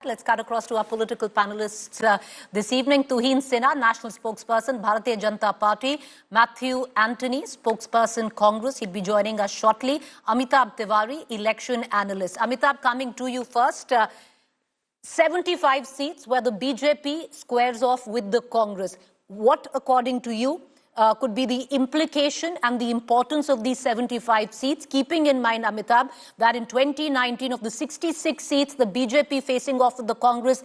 Let's cut across to our political panelists this evening. Tuhin Sinha, National Spokesperson, Bharatiya Janata Party. Matthew Anthony, Spokesperson, Congress. He'll be joining us shortly. Amitabh Tiwari, Election Analyst. Amitabh, coming to you first. 75 seats where the BJP squares off with the Congress. What, according to you, could be the implication and the importance of these 75 seats, keeping in mind, Amitabh, that in 2019 of the 66 seats, the BJP facing off with the Congress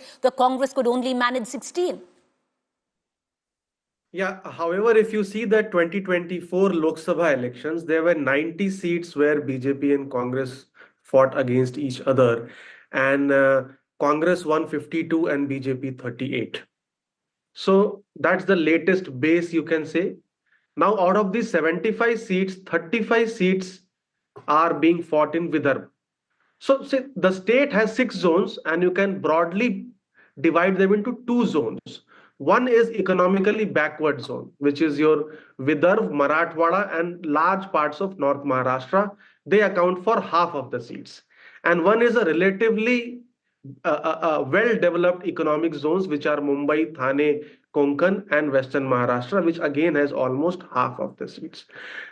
could only manage 16. Yeah, however, if you see the 2024 Lok Sabha elections, there were 90 seats where BJP and Congress fought against each other, and Congress won 52 and BJP 38. So that's the latest base, you can say. Now, out of these 75 seats, 35 seats are being fought in Vidarbha. So say the state has 6 zones, and you can broadly divide them into 2 zones. One is economically backward zone, which is your Vidarbha, Marathwada, and large parts of North Maharashtra. They account for half of the seats. And one is a relatively well-developed economic zones, which are Mumbai, Thane, Konkan, and Western Maharashtra, which again has almost half of the seats.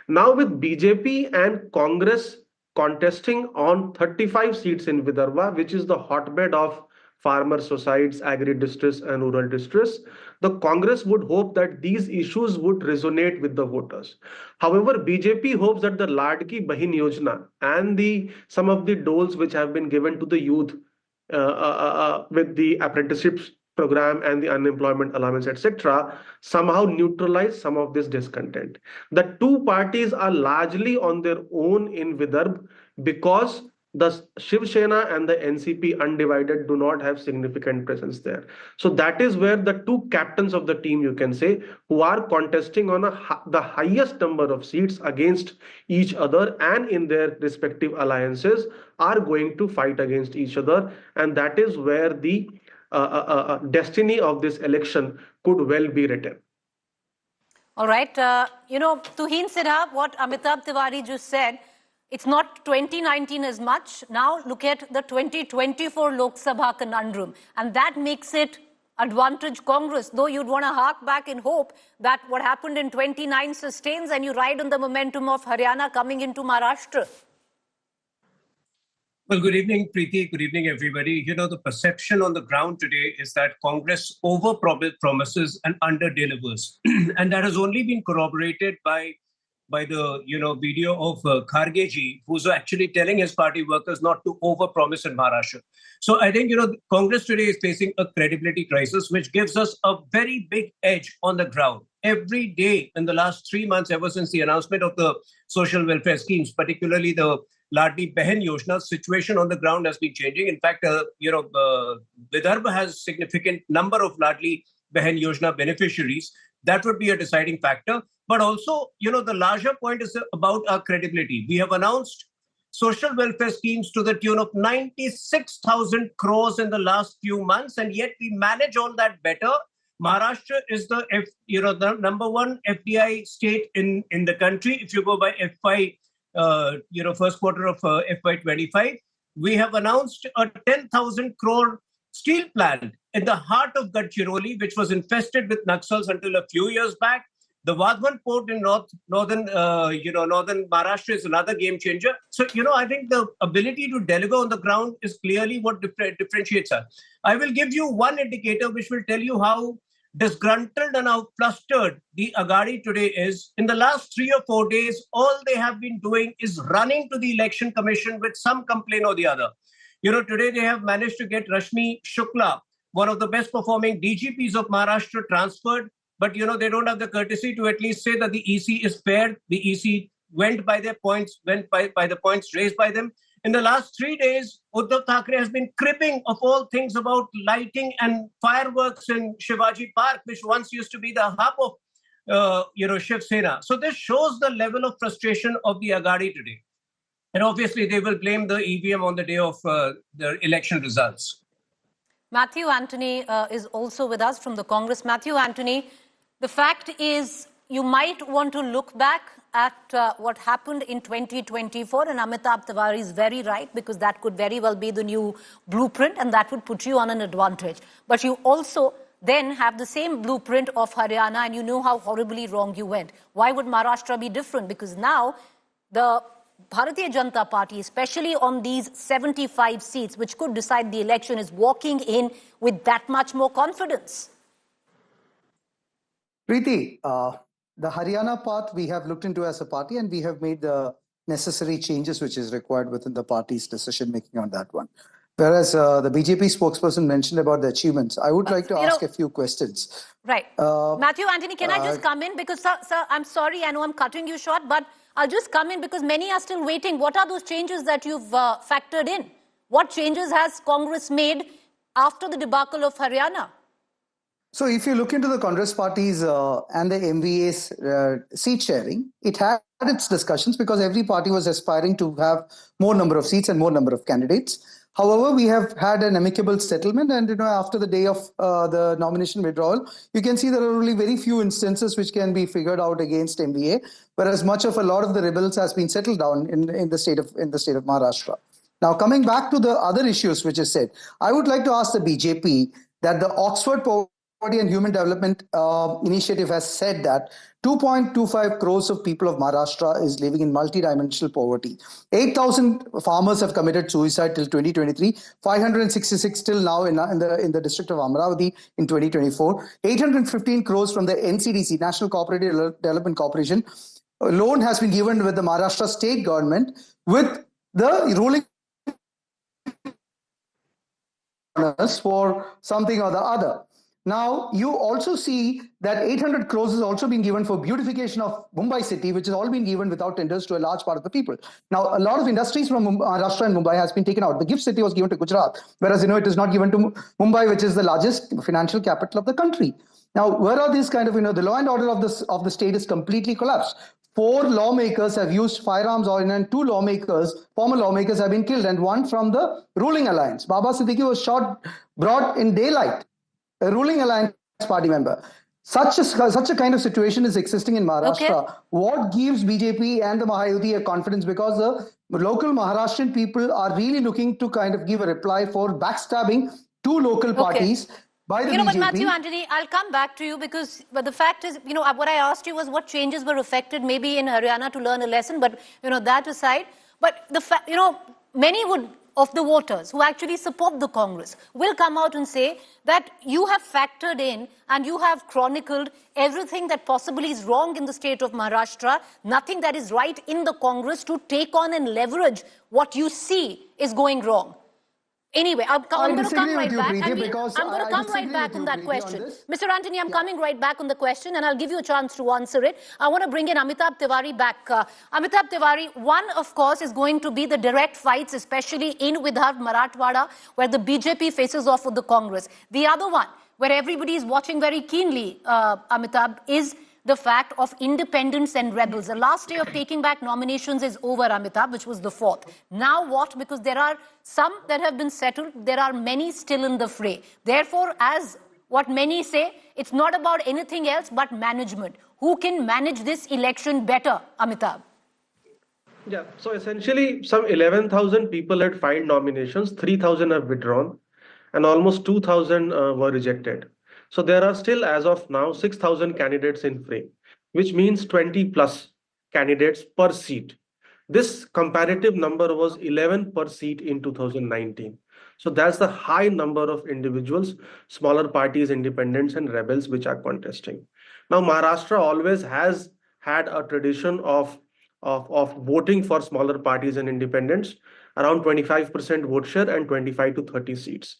Now, with BJP and Congress contesting on 35 seats in Vidarbha, which is the hotbed of farmer societies, agri-distress, and rural distress, the Congress would hope that these issues would resonate with the voters. However, BJP hopes that the Ladki Bahin Yojana and some of the doles which have been given to the youth with the apprenticeships program and the unemployment allowance, etc., somehow neutralize some of this discontent. The two parties are largely on their own in Vidarbha because the Shiv Sena and the NCP undivided do not have significant presence there. So that is where the two captains of the team, you can say, who are contesting on the highest number of seats against each other and in their respective alliances, are going to fight against each other. And that is where the destiny of this election could well be written. All right. Tuhin Sinha, what Amitabh Tiwari just said, it's not 2019 as much. Now look at the 2024 Lok Sabha conundrum. And that makes it advantage Congress, though you'd want to hark back and hope that what happened in 29 sustains and you ride on the momentum of Haryana coming into Maharashtra. Well, good evening, Preeti. Good evening, everybody. The perception on the ground today is that Congress over-promises and under-delivers. And that has only been corroborated by the video of Kharge ji, who's actually telling his party workers not to over-promise in Maharashtra. So I think, Congress today is facing a credibility crisis, which gives us a very big edge on the ground. Every day in the last 3 months, ever since the announcement of the social welfare schemes, particularly the Ladki Bahin Yojana, situation on the ground has been changing. In fact, Vidarbha has significant number of Ladki Bahin Yojana beneficiaries. That would be a deciding factor. But also, the larger point is about our credibility. We have announced social welfare schemes to the tune of 96,000 crores in the last few months, and yet we manage all that better. Maharashtra is the number one FDI state in the country. If you go by FY, first quarter of FY25, we have announced a 10,000 crore steel plant in the heart of Gadchiroli, which was infested with Naxals until a few years back. The Vadhavan port in northern Maharashtra is another game changer. So, I think the ability to deliver on the ground is clearly what differentiates us. I will give you one indicator which will tell you how disgruntled and how flustered the Agadi today is. In the last 3 or 4 days, all they have been doing is running to the election commission with some complaint or the other. Today they have managed to get Rashmi Shukla, one of the best performing DGPs of Maharashtra, transferred. But, they don't have the courtesy to at least say that the EC is fair. The EC went by the points raised by them. In the last 3 days, Uddhav Thackeray has been cribbing of all things about lighting and fireworks in Shivaji Park, which once used to be the hub of, Shiv Sena. So this shows the level of frustration of the Agadi today. And obviously, they will blame the EVM on the day of the election results. Matthew Anthony is also with us from the Congress. Matthew Anthony, the fact is you might want to look back at what happened in 2024, and Amitabh Tiwari is very right, because that could very well be the new blueprint and that would put you on an advantage. But you also then have the same blueprint of Haryana and you know how horribly wrong you went. Why would Maharashtra be different? Because now the Bharatiya Janata Party, especially on these 75 seats, which could decide the election, is walking in with that much more confidence. Preeti, the Haryana path we have looked into as a party, and we have made the necessary changes which is required within the party's decision making on that one. Whereas the BJP spokesperson mentioned about the achievements, I would like to ask a few questions. Right. Matthew, Anthony, can I just come in? Because, sir, I'm sorry, I know I'm cutting you short, but I'll just come in because many are still waiting. What are those changes that you've factored in? What changes has Congress made after the debacle of Haryana? So if you look into the Congress parties and the MVA's seat sharing, it had its discussions because every party was aspiring to have more number of seats and more number of candidates. However, we have had an amicable settlement, and after the day of the nomination withdrawal, you can see there are only very few instances which can be figured out against MVA, whereas a lot of the rebels has been settled down in the state of Maharashtra. Now, coming back to the other issues which is said, I would like to ask the BJP that the Oxford Poverty and Human Development Initiative has said that 2.25 crores of people of Maharashtra is living in multidimensional poverty. 8,000 farmers have committed suicide till 2023, 566 till now in the district of Amravati in 2024, 815 crores from the NCDC, National Cooperative Development Corporation. A loan has been given with the Maharashtra state government with the ruling for something or the other. Now, you also see that 800 crores has also been given for beautification of Mumbai city, which has all been given without tenders to a large part of the people. Now, a lot of industries from Maharashtra and Mumbai has been taken out. The gift city was given to Gujarat, whereas, it is not given to Mumbai, which is the largest financial capital of the country. Now, where are these kind of, the law and order of the state is completely collapsed. 4 lawmakers have used firearms and 2 former lawmakers have been killed, and one from the ruling alliance. Baba Siddiqui was brought in daylight. A ruling alliance party member. Such a kind of situation is existing in Maharashtra. Okay. What gives BJP and the Mahayuti a confidence? Because the local Maharashtrian people are really looking to kind of give a reply for backstabbing 2 local parties by the BJP. But Matthew, Anthony, I'll come back to you because the fact is, what I asked you was what changes were affected maybe in Haryana to learn a lesson. But, that aside, but the fact, many would of the voters who actually support the Congress will come out and say that you have factored in and you have chronicled everything that possibly is wrong in the state of Maharashtra, nothing that is right in the Congress to take on and leverage what you see is going wrong. Anyway, I'm going to come right back. I'm going to come right back on that question. Mr. Anthony, I'm coming right back on the question and I'll give you a chance to answer it. I want to bring in Amitabh Tiwari back. Amitabh Tiwari, one, of course, is going to be the direct fights, especially in Vidarbha, Marathwada, where the BJP faces off with the Congress. The other one, where everybody is watching very keenly, Amitabh, is the fact of independents and rebels. The last day of taking back nominations is over, Amitabh, which was the 4th. Now what? Because there are some that have been settled. There are many still in the fray. Therefore, as what many say, it's not about anything else but management. Who can manage this election better, Amitabh? Yeah, so essentially some 11,000 people had filed nominations, 3,000 have withdrawn, and almost 2,000 were rejected. So there are still, as of now, 6,000 candidates in fray, which means 20 plus candidates per seat. This comparative number was 11 per seat in 2019. So that's the high number of individuals, smaller parties, independents and rebels which are contesting. Now, Maharashtra always has had a tradition of voting for smaller parties and independents, around 25% vote share and 25 to 30 seats.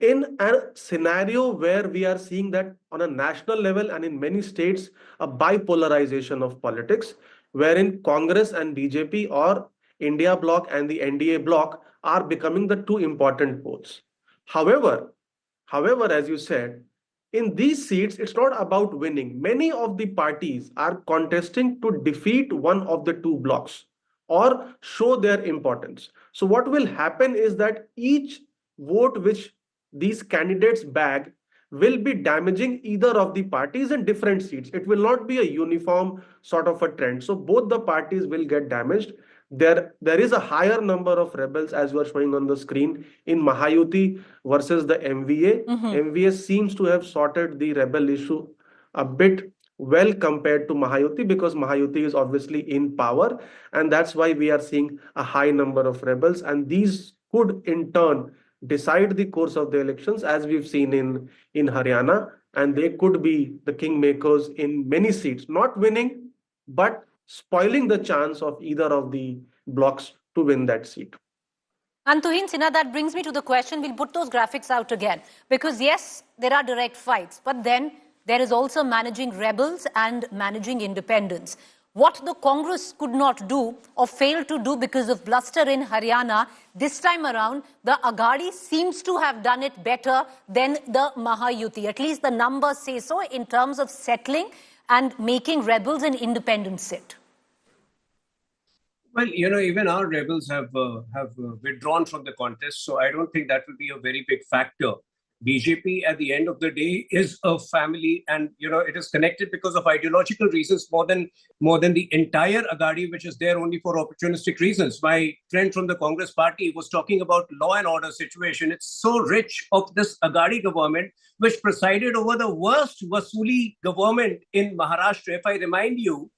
In a scenario where we are seeing that on a national level and in many states, a bipolarization of politics, wherein Congress and BJP or India bloc and the NDA bloc are becoming the 2 important poles. However, as you said, in these seats, it's not about winning. Many of the parties are contesting to defeat one of the 2 blocs or show their importance. So what will happen is that each vote which these candidates bag will be damaging either of the parties in different seats. It will not be a uniform sort of a trend. So both the parties will get damaged. There is a higher number of rebels, as you are showing on the screen, in Mahayuti versus the MVA. MVA seems to have sorted the rebel issue a bit well compared to Mahayuti, because Mahayuti is obviously in power, and that's why we are seeing a high number of rebels, and these could in turn decide the course of the elections, as we've seen in Haryana, and they could be the kingmakers in many seats, not winning, but spoiling the chance of either of the blocks to win that seat. And Tuhin Sinha, that brings me to the question, we'll put those graphics out again. Because yes, there are direct fights, but then there is also managing rebels and managing independents. What the Congress could not do or failed to do because of bluster in Haryana, this time around, the Aghadi seems to have done it better than the Mahayuti. At least the numbers say so in terms of settling and making rebels and independents sit. Well, even our rebels have withdrawn from the contest, so I don't think that will be a very big factor. BJP, at the end of the day, is a family, and it is connected because of ideological reasons more than the entire Aghadi, which is there only for opportunistic reasons. My friend from the Congress party was talking about law and order situation. It's so rich of this Aghadi government, which presided over the worst Vasuli government in Maharashtra. If I remind you,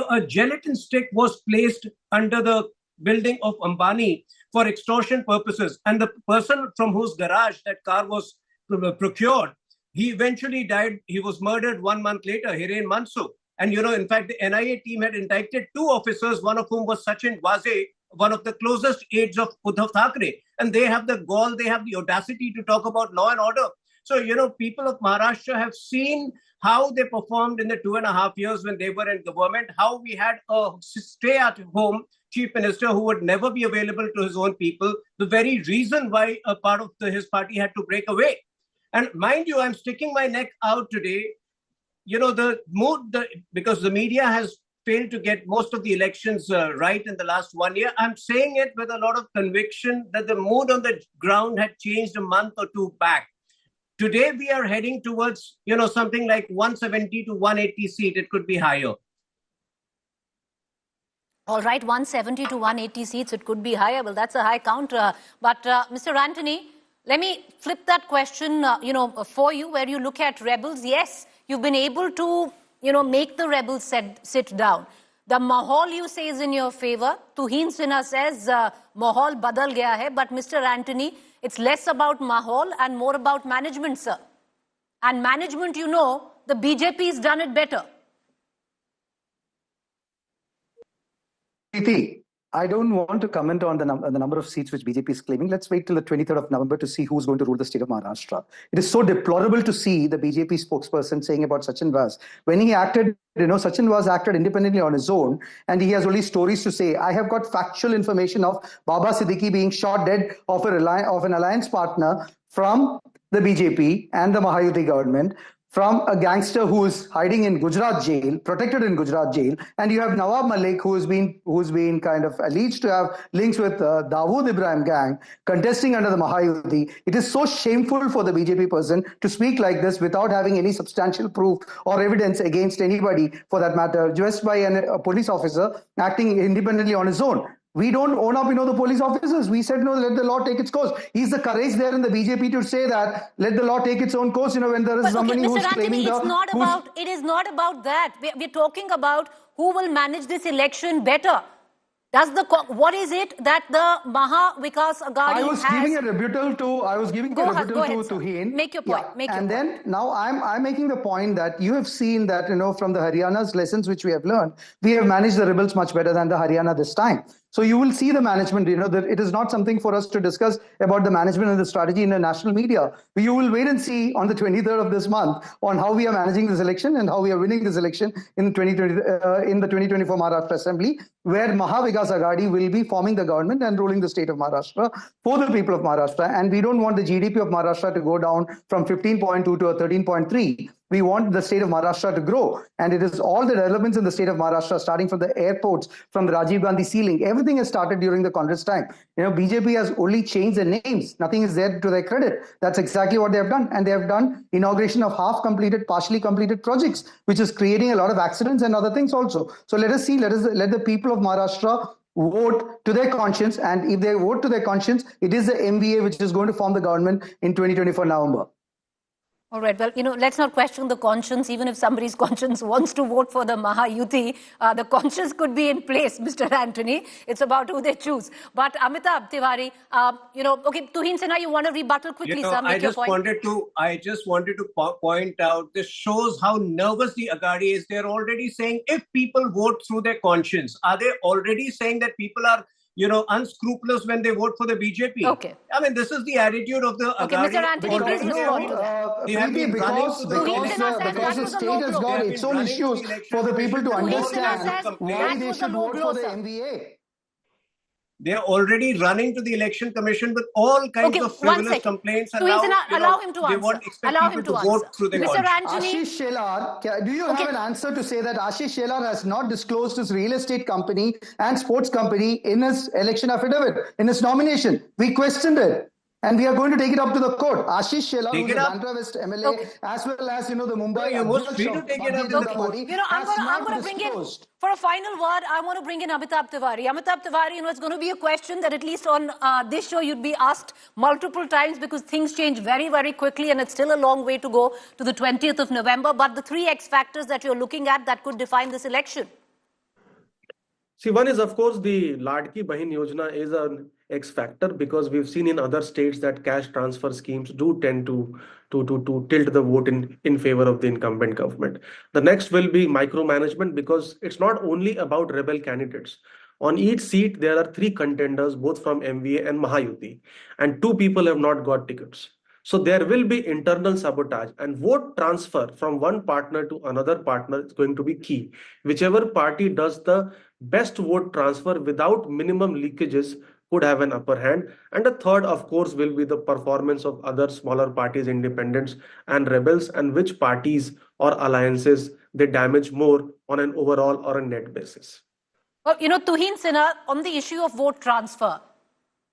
a gelatin stick was placed under the building of Ambani for extortion purposes. And the person from whose garage that car was procured, he eventually died. He was murdered 1 month later, Hiren Mansu. And, in fact, the NIA team had indicted 2 officers, one of whom was Sachin Waze, one of the closest aides of Uddhav Thackeray. And they have the gall, they have the audacity to talk about law and order. So, people of Maharashtra have seen how they performed in the 2.5 years when they were in government, how we had a stay-at-home chief minister who would never be available to his own people, the very reason why a part of his party had to break away. And mind you, I'm sticking my neck out today. The mood, because the media has failed to get most of the elections right in the last 1 year. I'm saying it with a lot of conviction that the mood on the ground had changed a month or 2 back. Today, we are heading towards, something like 170 to 180 seat. It could be higher. All right, 170 to 180 seats, it could be higher. Well, that's a high count. But Mr. Antony, let me flip that question, for you, where you look at rebels. Yes, you've been able to, make the rebels sit down. The mahal, you say, is in your favor. Tuhin Sinha says, mahal badal gaya hai. But Mr. Antony, it's less about mahal and more about management, sir. And management, the BJP's done it better. Preeti, I don't want to comment on the number of seats which BJP is claiming. Let's wait till the 23rd of November to see who's going to rule the state of Maharashtra. It is so deplorable to see the BJP spokesperson saying about Sachin Vaz. When he acted, Sachin Vaz acted independently on his own, and he has only stories to say. I have got factual information of Baba Siddiqui being shot dead of an alliance partner from the BJP and the Mahayuti government, from a gangster who is hiding in Gujarat jail, protected in Gujarat jail, and you have Nawab Malik, who's been kind of alleged to have links with Dawood Ibrahim gang, contesting under the Mahayuti. It is so shameful for the BJP person to speak like this without having any substantial proof or evidence against anybody, for that matter, just by a police officer acting independently on his own. We don't own up, the police officers. We said, no, let the law take its course. Is the courage there in the BJP to say that, let the law take its own course, when there is somebody who's claiming it is not about that. We're talking about who will manage this election better. What is it that the Maha Vikas Aghadi has? I was giving a rebuttal to Tuhin. Make your point. Then now I'm making the point that you have seen that, from the Haryana's lessons which we have learned, we have managed the rebels much better than the Haryana this time. So you will see the management, that it is not something for us to discuss about the management and the strategy in the national media. You will wait and see on the 23rd of this month on how we are managing this election and how we are winning this election in the 2024 Maharashtra Assembly, where Maha Vikas Aghadi will be forming the government and ruling the state of Maharashtra for the people of Maharashtra. And we don't want the GDP of Maharashtra to go down from 15.2 to a 13.3. We want the state of Maharashtra to grow. And it is all the developments in the state of Maharashtra, starting from the airports, from the Rajiv Gandhi ceiling. Everything has started during the Congress time. BJP has only changed the names. Nothing is there to their credit. That's exactly what they have done. And they have done inauguration of half-completed, partially completed projects, which is creating a lot of accidents and other things also. So let us see, let the people of Maharashtra vote to their conscience. And if they vote to their conscience, it is the MVA which is going to form the government in 2024 November. All right. Well, let's not question the conscience. Even if somebody's conscience wants to vote for the Mahayuti, the conscience could be in place, Mr. Anthony. It's about who they choose. But Amitabh Tiwari, okay, Tuhin Sinha, you want to rebuttal quickly, sir? I just wanted to point out, this shows how nervous the Agadi is. They're already saying if people vote through their conscience, are they already saying that people are unscrupulous when they vote for the BJP? Okay. I mean, this is the attitude of the okay, Agadi. Mr. Anthony, please respond to that. Because the state has got its own issues for the people to understand why they should vote for the MVA. They are already running to the election commission with all kinds of frivolous complaints. And allow him to answer. They won't expect people to vote through their Mr. Anthony, Ashish Shelar, do you have an answer to say that Ashish Shelar has not disclosed his real estate company and sports company in his election affidavit, in his nomination? We questioned it. And we are going to take it up to the court. Ashish Shelar, who is the Bandra West MLA, as well as, the Mumbai... You're most free to take it up to the court. I'm going to bring in, for a final word, I want to bring in Amitabh Tiwari. Amitabh Tiwari, it's going to be a question that at least on this show you'd be asked multiple times because things change very, very quickly and it's still a long way to go to the 20th of November. But the three X factors that you're looking at that could define this election. See, one is, of course, the Ladki Bahin Yojana is an X factor because we've seen in other states that cash transfer schemes do tend to tilt the vote in favor of the incumbent government. The next will be micromanagement because it's not only about rebel candidates. On each seat, there are three contenders, both from MVA and Mahayuti, and two people have not got tickets. So there will be internal sabotage and vote transfer from one partner to another partner is going to be key. Whichever party does the best vote transfer without minimum leakages could have an upper hand. And the third, of course, will be the performance of other smaller parties, independents and rebels, and which parties or alliances they damage more on an overall or a net basis. Well, Tuhin Sinha, on the issue of vote transfer,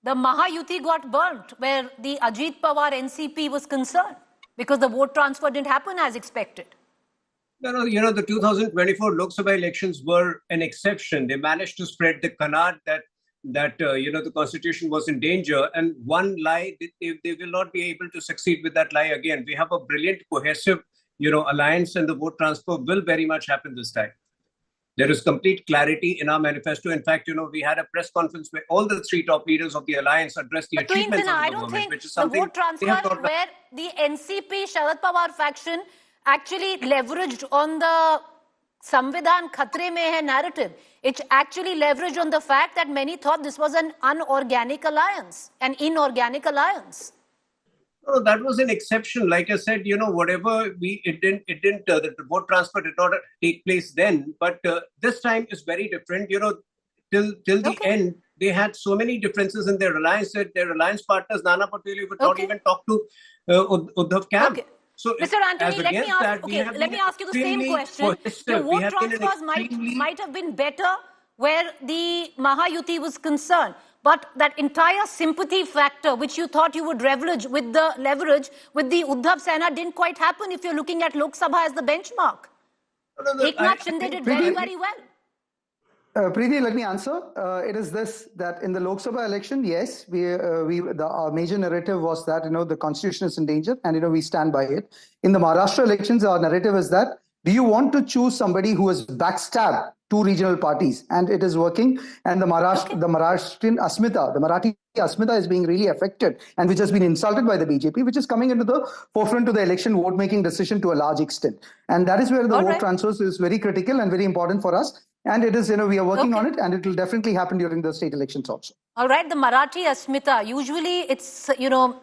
the Mahayuti got burnt where the Ajit Pawar NCP was concerned because the vote transfer didn't happen as expected. No, the 2024 Lok Sabha elections were an exception. They managed to spread the canard that the constitution was in danger, and one lie, they will not be able to succeed with that lie again. We have a brilliant, cohesive, alliance, and the vote transfer will very much happen this time. There is complete clarity in our manifesto. In fact, we had a press conference where all the three top leaders of the alliance addressed the achievements of the government, which is something the vote transfer where the NCP Sharad Pawar faction actually leveraged on the Samvidhan Khatre Mein Hai narrative. It actually leveraged on the fact that many thought this was an inorganic alliance. No, that was an exception. Like I said, whatever the vote transfer did not take place then. But this time is very different. Till the end, they had so many differences in their alliance that their alliance partners, Nana Pateli, would not even talk to Uddhav camp. Okay. So Mr. Anthony, let me ask you the same question. The vote transfers might have been better where the Mahayuti was concerned. But that entire sympathy factor, which you thought you would leverage with the Uddhav Sena, didn't quite happen if you're looking at Lok Sabha as the benchmark. Eknath Shinde did very, very well. Preeti, let me answer. It is this, that in the Lok Sabha election, yes, our major narrative was that, the constitution is in danger and, we stand by it. In the Maharashtra elections, our narrative is that, do you want to choose somebody who has backstabbed two regional parties? And it is working. And the Maharashtrian Asmita, the Marathi Asmita is being really affected and which has been insulted by the BJP, which is coming into the forefront to the election vote-making decision to a large extent. And that is where the vote transfers is very critical and very important for us. And it is, we are working on it and it will definitely happen during the state elections also. All right, the Marathi Asmita, usually it's,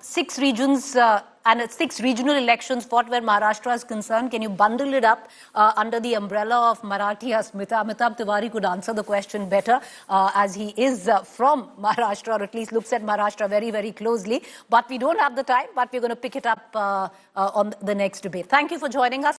6 regions and it's 6 regional elections fought where Maharashtra is concerned. Can you bundle it up under the umbrella of Marathi Asmita? Amitabh Tiwari could answer the question better as he is from Maharashtra, or at least looks at Maharashtra very, very closely. But we don't have the time, but we're going to pick it up on the next debate. Thank you for joining us.